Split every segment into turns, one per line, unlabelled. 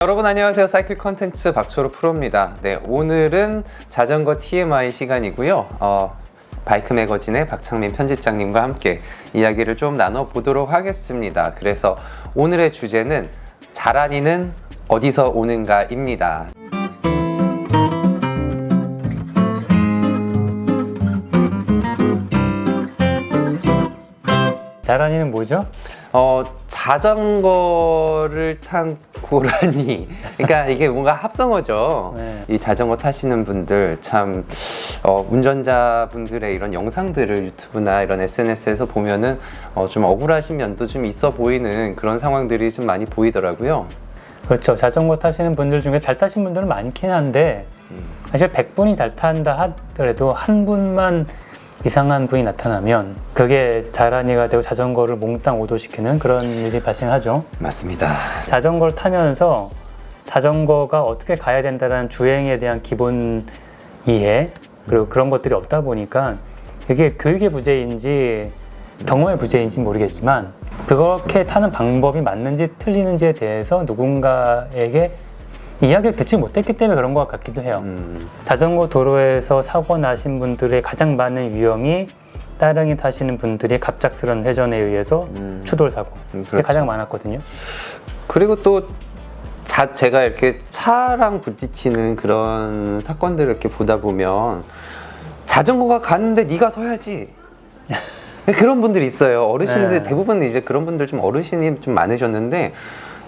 여러분 안녕하세요. 사이클 컨텐츠 박초로 프로입니다. 네, 오늘은 자전거 TMI 시간이고요. 바이크 매거진의 박창민 편집장님과 함께 이야기를 좀 나눠보도록 하겠습니다. 그래서 오늘의 주제는 자란이는 어디서 오는가입니다.
자란이는 뭐죠?
자전거를 탄 고라니. 그러니까 이게 뭔가 합성어죠.
네.
이 자전거 타시는 분들 참 운전자분들의 이런 영상들을 유튜브나 이런 SNS에서 보면은 좀 억울하신 면도 좀 있어 보이는 그런 상황들이 좀 많이 보이더라고요.
그렇죠. 자전거 타시는 분들 중에 잘 타신 분들은 많긴 한데 사실 100분이 잘 탄다 하더라도 한 분만 이상한 분이 나타나면 그게 자란이가 되고 자전거를 몽땅 오도시키는 그런 일이 발생하죠.
맞습니다.
자전거를 타면서 자전거가 어떻게 가야 된다는 주행에 대한 기본 이해 그리고 그런 것들이 없다 보니까 이게 교육의 부재인지 경험의 부재인지 모르겠지만 그렇게 타는 방법이 맞는지 틀리는지에 대해서 누군가에게 이야기를 듣지 못했기 때문에 그런 것 같기도 해요. 자전거 도로에서 사고 나신 분들의 가장 많은 유형이 따릉이 타시는 분들이 갑작스런 회전에 의해서 추돌 사고 그게
그렇죠.
가장 많았거든요.
그리고 또 제가 이렇게 차랑 부딪히는 그런 사건들을 이렇게 보다 보면 자전거가 가는데 네가 서야지. 그런 분들이 있어요. 어르신들
네.
대부분 이제 그런 분들 좀 어르신이 좀 많으셨는데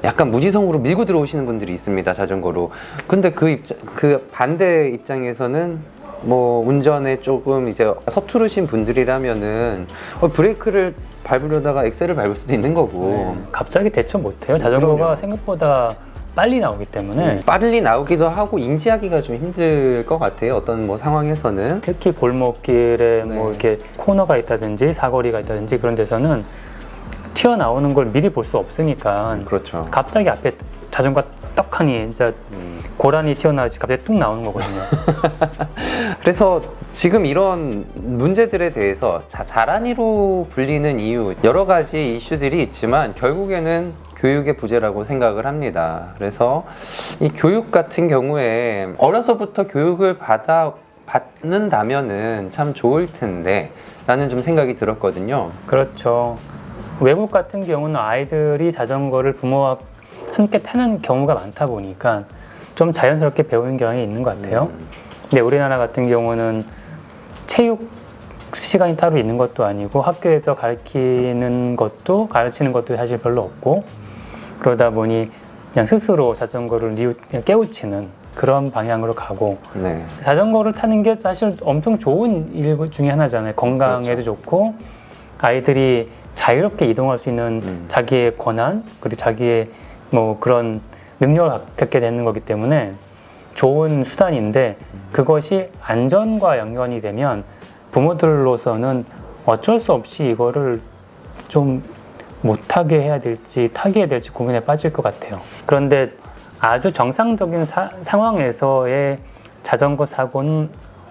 약간 무지성으로 밀고 들어오시는 분들이 있습니다. 자전거로. 근데 그 반대 입장에서는 뭐 운전에 조금 이제 서투르신 분들이라면은 브레이크를 밟으려다가 엑셀을 밟을 수도 있는 거고.
갑자기 대처 못해요. 자전거가
그럼요.
생각보다 빨리 나오기 때문에
빨리 나오기도 하고 인지하기가 좀 힘들 것 같아요. 어떤 뭐 상황에서는.
특히 골목길에
네.
뭐 이렇게 코너가 있다든지 사거리가 있다든지 그런 데서는 튀어나오는 걸 미리 볼 수 없으니까
그렇죠.
갑자기 앞에 자전거 떡하니 진짜 고라니 튀어나오지 갑자기 뚝 나오는 거거든요.
그래서 지금 이런 문제들에 대해서 자란이로 불리는 이유 여러 가지 이슈들이 있지만 결국에는 교육의 부재라고 생각을 합니다. 그래서 이 교육 같은 경우에 어려서부터 교육을 받는다면은 참 좋을 텐데 라는 좀 생각이 들었거든요.
그렇죠. 외국 같은 경우는 아이들이 자전거를 부모와 함께 타는 경우가 많다 보니까 좀 자연스럽게 배우는 경향이 있는 것 같아요. 근데 우리나라 같은 경우는 체육 시간이 따로 있는 것도 아니고 학교에서 가르치는 것도 사실 별로 없고 그러다 보니 그냥 스스로 자전거를 그냥 깨우치는 그런 방향으로 가고
네.
자전거를 타는 게 사실 엄청 좋은 일 중에 하나잖아요. 건강에도
그렇죠.
좋고 아이들이 자유롭게 이동할 수 있는 자기의 권한 그리고 자기의 뭐 그런 능력을 갖게 되는 거기 때문에 좋은 수단인데 그것이 안전과 연관이 되면 부모들로서는 어쩔 수 없이 이거를 좀 못하게 해야 될지 타게 해야 될지 고민에 빠질 것 같아요. 그런데 아주 정상적인 상황에서의 자전거 사고는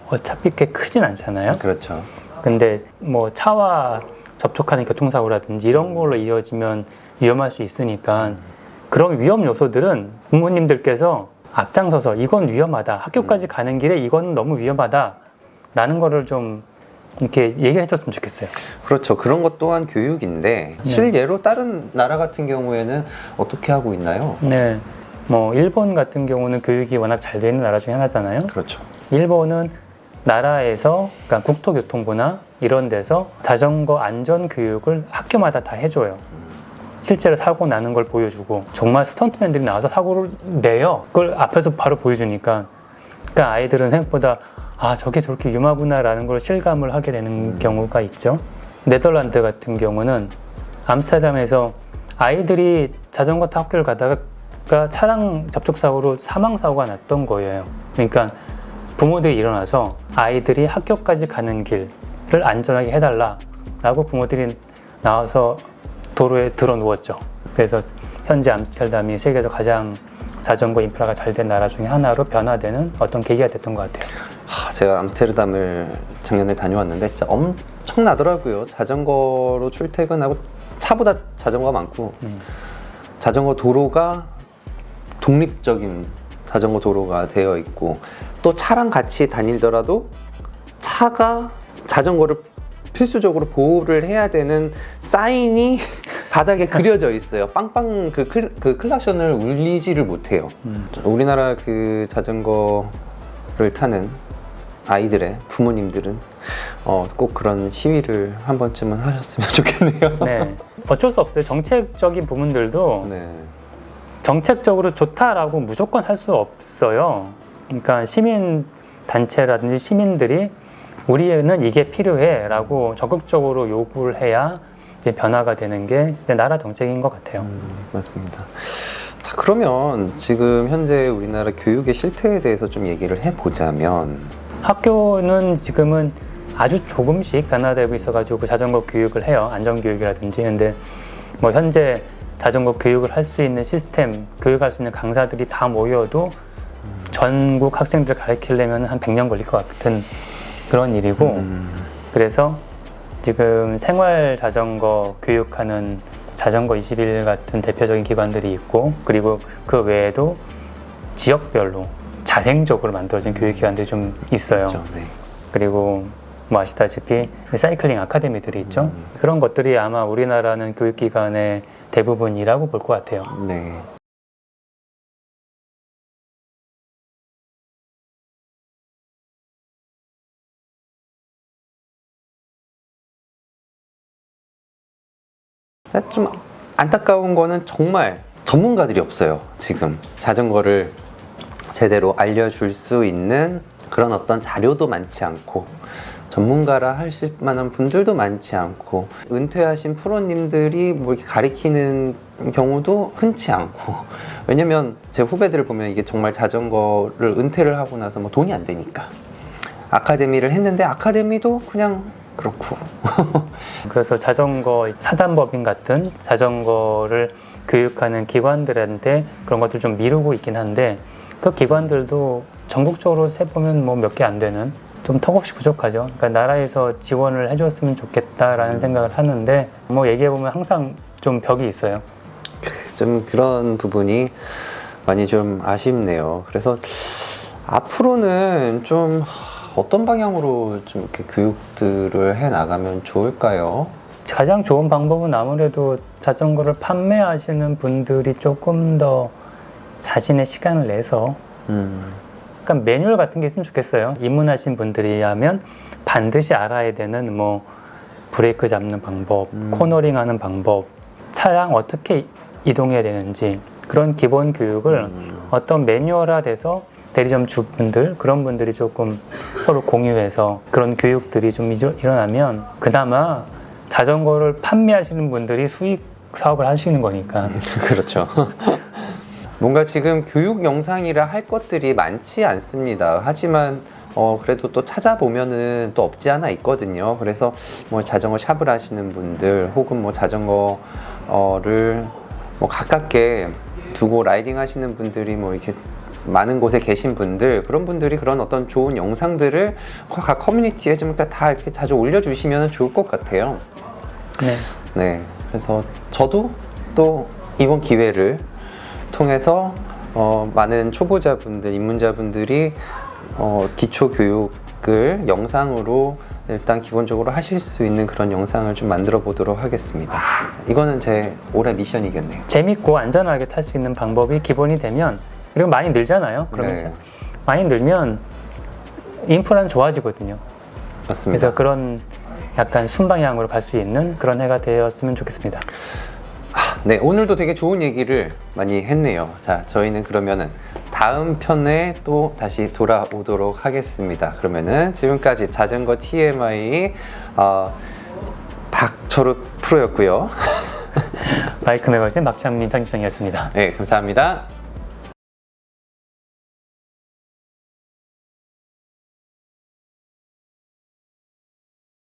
어차피 그렇게 크진 않잖아요.
그렇죠.
근데 뭐 차와 접촉하는 교통사고라든지 이런 걸로 이어지면 위험할 수 있으니까 그런 위험 요소들은 부모님들께서 앞장서서 이건 위험하다. 학교까지 가는 길에 이건 너무 위험하다. 라는 거를 좀 이렇게 얘기를 해줬으면 좋겠어요.
그렇죠. 그런 것 또한 교육인데 실예로 다른 나라 같은 경우에는 어떻게 하고 있나요?
네. 뭐 일본 같은 경우는 교육이 워낙 잘 돼 있는 나라 중에 하나잖아요.
그렇죠.
일본은 나라에서 그러니까 국토교통부나 이런 데서 자전거 안전 교육을 학교마다 다 해줘요. 실제로 사고 나는 걸 보여주고 정말 스턴트맨들이 나와서 사고를 내요. 그걸 앞에서 바로 보여주니까 그러니까 아이들은 생각보다 아 저게 저렇게 위험하구나 라는 걸 실감을 하게 되는 경우가 있죠. 네덜란드 같은 경우는 암스테르담에서 아이들이 자전거 타 학교를 가다가 차량 접촉사고로 사망사고가 났던 거예요. 그러니까 부모들이 일어나서 아이들이 학교까지 가는 길을 안전하게 해달라라고 부모들이 나와서 도로에 들어 누웠죠. 그래서 현재 암스테르담이 세계에서 가장 자전거 인프라가 잘 된 나라 중에 하나로 변화되는 어떤 계기가 됐던 것 같아요.
제가 암스테르담을 작년에 다녀왔는데 진짜 엄청나더라고요. 자전거로 출퇴근하고 차보다 자전거가 많고 자전거 도로가 독립적인 자전거 도로가 되어 있고 또 차랑 같이 다니더라도 차가 자전거를 필수적으로 보호를 해야 되는 사인이 바닥에 그려져 있어요. 빵빵 그 클락션을 울리지를 못해요. 우리나라 그 자전거를 타는 아이들의 부모님들은 꼭 그런 시위를 한 번쯤은 하셨으면 좋겠네요.
네. 어쩔 수 없어요. 정책적인 부분들도
네.
정책적으로 좋다라고 무조건 할 수 없어요. 그러니까 시민 단체라든지 시민들이 우리는 이게 필요해라고 적극적으로 요구를 해야 이제 변화가 되는 게 이제 나라 정책인 것 같아요.
맞습니다. 자, 그러면 지금 현재 우리나라 교육의 실태에 대해서 좀 얘기를 해보자면
학교는 지금은 아주 조금씩 변화되고 있어가지고 자전거 교육을 해요. 안전교육이라든지. 근데 뭐 현재 자전거 교육을 할 수 있는 시스템, 교육할 수 있는 강사들이 다 모여도 전국 학생들을 가르치려면 한 100년 걸릴 것 같은 그런 일이고 그래서 지금 생활 자전거 교육하는 자전거 21 같은 대표적인 기관들이 있고 그리고 그 외에도 지역별로 자생적으로 만들어진 교육기관들이 좀 있어요.
그렇죠. 네.
그리고 뭐 아시다시피 사이클링 아카데미들이 있죠. 그런 것들이 아마 우리나라는 교육기관의 대부분이라고 볼 것 같아요.
네. 좀 안타까운 거는 정말 전문가들이 없어요. 지금 자전거를 제대로 알려줄 수 있는 그런 어떤 자료도 많지 않고 전문가라 하실 만한 분들도 많지 않고 은퇴하신 프로님들이 뭐 이렇게 가리키는 경우도 흔치 않고 왜냐면 제 후배들을 보면 이게 정말 자전거를 은퇴를 하고 나서 뭐 돈이 안 되니까 아카데미를 했는데 아카데미도 그냥 그렇고
그래서 자전거 사단법인 같은 자전거를 교육하는 기관들한테 그런 것들 좀 미루고 있긴 한데 그 기관들도 전국적으로 세보면 뭐 몇 개 안 되는 좀 턱없이 부족하죠. 그러니까 나라에서 지원을 해줬으면 좋겠다라는 생각을 하는데 뭐 얘기해보면 항상 좀 벽이 있어요.
좀 그런 부분이 많이 좀 아쉽네요. 그래서 앞으로는 좀 어떤 방향으로 좀 이렇게 교육들을 해 나가면 좋을까요?
가장 좋은 방법은 아무래도 자전거를 판매하시는 분들이 조금 더 자신의 시간을 내서 약간 매뉴얼 같은 게 있으면 좋겠어요. 입문하신 분들이 하면 반드시 알아야 되는 뭐 브레이크 잡는 방법, 코너링 하는 방법, 차량 어떻게 이동해야 되는지 그런 기본 교육을 어떤 매뉴얼화돼서 대리점 주분들 그런 분들이 조금 서로 공유해서 그런 교육들이 좀 일어나면 그나마 자전거를 판매하시는 분들이 수익 사업을 하시는 거니까.
그렇죠. 뭔가 지금 교육 영상이라 할 것들이 많지 않습니다. 하지만 그래도 또 찾아보면은 또 없지 않아 있거든요. 그래서 뭐 자전거 샵을 하시는 분들 혹은 뭐 자전거를 뭐 가깝게 두고 라이딩 하시는 분들이 뭐 이렇게 많은 곳에 계신 분들 그런 분들이 그런 어떤 좋은 영상들을 각 커뮤니티에 좀 다 이렇게 자주 올려주시면 좋을 것 같아요.
네.
네, 그래서 저도 또 이번 기회를 통해서 많은 초보자분들, 입문자분들이 기초 교육을 영상으로 일단 기본적으로 하실 수 있는 그런 영상을 좀 만들어 보도록 하겠습니다. 이거는 제 올해 미션이겠네요.
재밌고 안전하게 탈 수 있는 방법이 기본이 되면 그리고 많이 늘잖아요. 그러면
네.
많이 늘면 인프라는 좋아지거든요.
맞습니다.
그래서 그런 약간 순방향으로 갈 수 있는 그런 해가 되었으면 좋겠습니다.
네, 오늘도 되게 좋은 얘기를 많이 했네요. 자, 저희는 그러면은 다음 편에 또 다시 돌아오도록 하겠습니다. 그러면은 지금까지 자전거 TMI 박철욱 프로였고요.
바이크 매거진 박창민 편집장이었습니다.
네, 감사합니다.